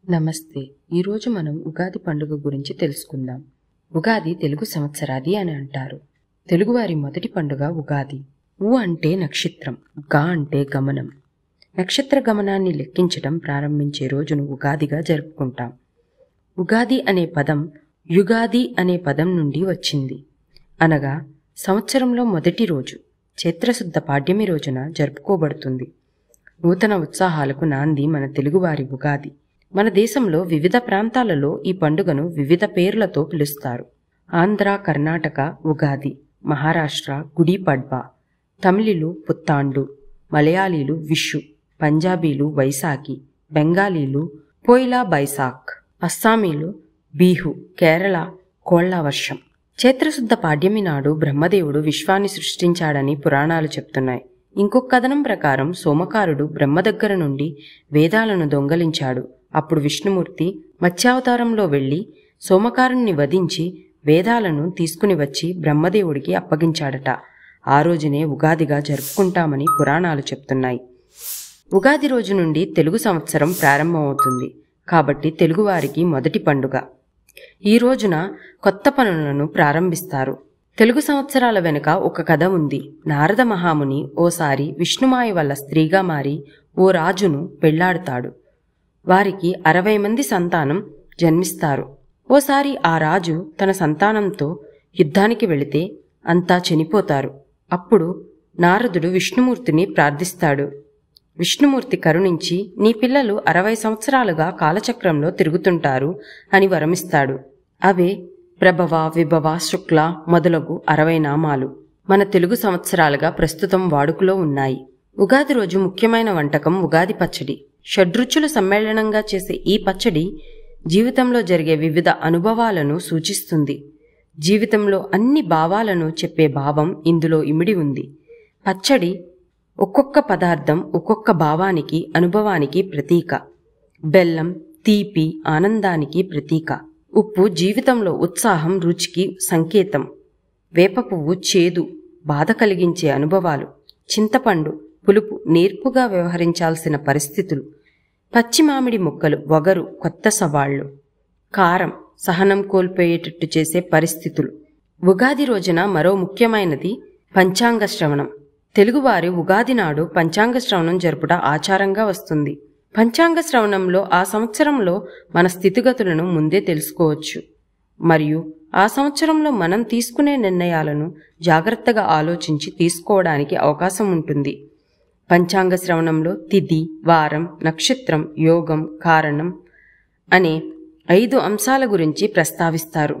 నమస్తే. ఈరోజు మనం ఉగాది పండుగ గురించి తెలుసుకుందాం. ఉగాది తెలుగు సంవత్సరాది అని అంటారు. తెలుగువారి మొదటి పండుగ ఉగాది. ఉ అంటే నక్షత్రం, గా అంటే గమనం. నక్షత్ర గమనాన్ని లెక్కించడం ప్రారంభించే రోజును ఉగాదిగా జరుపుకుంటాం. ఉగాది అనే పదం యుగాది అనే పదం నుండి వచ్చింది. అనగా సంవత్సరంలో మొదటి రోజు, చైత్రశుద్ధ పాడ్యమి రోజున జరుపుకోబడుతుంది. నూతన ఉత్సాహాలకు నాంది మన తెలుగువారి ఉగాది. మన దేశంలో వివిధ ప్రాంతాలలో ఈ పండుగను వివిధ పేర్లతో పిలుస్తారు. ఆంధ్ర, కర్ణాటక ఉగాది, మహారాష్ట్ర గుడి పడ్వా, తమిళులు పుత్తాండు, మలయాళీలు విషు, పంజాబీలు వైశాఖి, బెంగాలీలు పోయిలా బైసాఖ్, అస్సామీలు బీహు, కేరళ కోళ్ల వర్షం. చైత్రశుద్ధ పాడ్యమి నాడు బ్రహ్మదేవుడు విశ్వాన్ని సృష్టించాడని పురాణాలు చెప్తున్నాయి. ఇంకొక కథనం ప్రకారం సోమకారుడు బ్రహ్మ దగ్గర నుండి వేదాలను దొంగలించాడు. అప్పుడు విష్ణుమూర్తి మత్స్యావతారంలో వెళ్లి సోమకారుణ్ణి వధించి వేదాలను తీసుకుని వచ్చి బ్రహ్మదేవుడికి అప్పగించాడట. ఆ రోజునే ఉగాదిగా జరుపుకుంటామని పురాణాలు చెప్తున్నాయి. ఉగాది రోజు నుండి తెలుగు సంవత్సరం ప్రారంభమవుతుంది కాబట్టి తెలుగువారికి మొదటి పండుగ. ఈ రోజున కొత్త పనులను ప్రారంభిస్తారు. తెలుగు సంవత్సరాల వెనుక ఒక కథ ఉంది. నారద మహాముని ఓసారి విష్ణుమాయ వల్ల స్త్రీగా మారి ఓ రాజును పెళ్లాడుతాడు. వారికి 60 మంది సంతానం జన్మిస్తారు. ఓసారి ఆ రాజు తన సంతానంతో యుద్ధానికి వెళితే అంతా చనిపోతారు. అప్పుడు నారదుడు విష్ణుమూర్తిని ప్రార్థిస్తాడు. విష్ణుమూర్తి కరుణించి నీ పిల్లలు 60 సంవత్సరాలుగా కాలచక్రంలో తిరుగుతుంటారు అని వరమిస్తాడు. అవే ప్రభవ, విభవ, శుక్ల మొదలగు 60 నామాలు మన తెలుగు సంవత్సరాలుగా ప్రస్తుతం వాడుకలో ఉన్నాయి. ఉగాది రోజు ముఖ్యమైన వంటకం ఉగాది పచ్చడి. షడ్రుచులు సమ్మేళనంగా చేసే ఈ పచ్చడి జీవితంలో జరిగే వివిధ అనుభవాలను సూచిస్తుంది. జీవితంలో అన్ని భావాలను చెప్పే భావం ఇందులో ఇమిడి ఉంది. పచ్చడి ఒక్కొక్క పదార్థం ఒక్కొక్క భావానికి, అనుభవానికి ప్రతీక. బెల్లం తీపి, ఆనందానికి ప్రతీక. ఉప్పు జీవితంలో ఉత్సాహం, రుచికి సంకేతం. వేప పువ్వు చేదు, బాధ కలిగించే అనుభవాలు. చింతపండు పులుపు, నేర్పుగా వ్యవహరించాల్సిన పరిస్థితులు. పచ్చి మామిడి ముక్కలు వగరు, కొత్త సవాళ్లు. కారం సహనం కోల్పోయేటట్టు చేసే పరిస్థితులు. ఉగాది రోజున మరో ముఖ్యమైనది పంచాంగ శ్రవణం. తెలుగువారి ఉగాది నాడు పంచాంగ శ్రవణం జరుపుట ఆచారంగా వస్తుంది. పంచాంగ శ్రవణంలో ఆ సంవత్సరంలో మన స్థితిగతులను ముందే తెలుసుకోవచ్చు మరియు ఆ సంవత్సరంలో మనం తీసుకునే నిర్ణయాలను జాగ్రత్తగా ఆలోచించి తీసుకోవడానికి అవకాశం ఉంటుంది. పంచాంగ శ్రవణంలో తిథి, వారం, నక్షత్రం, యోగం, కారణం అనే 5 అంశాల గురించి ప్రస్తావిస్తారు.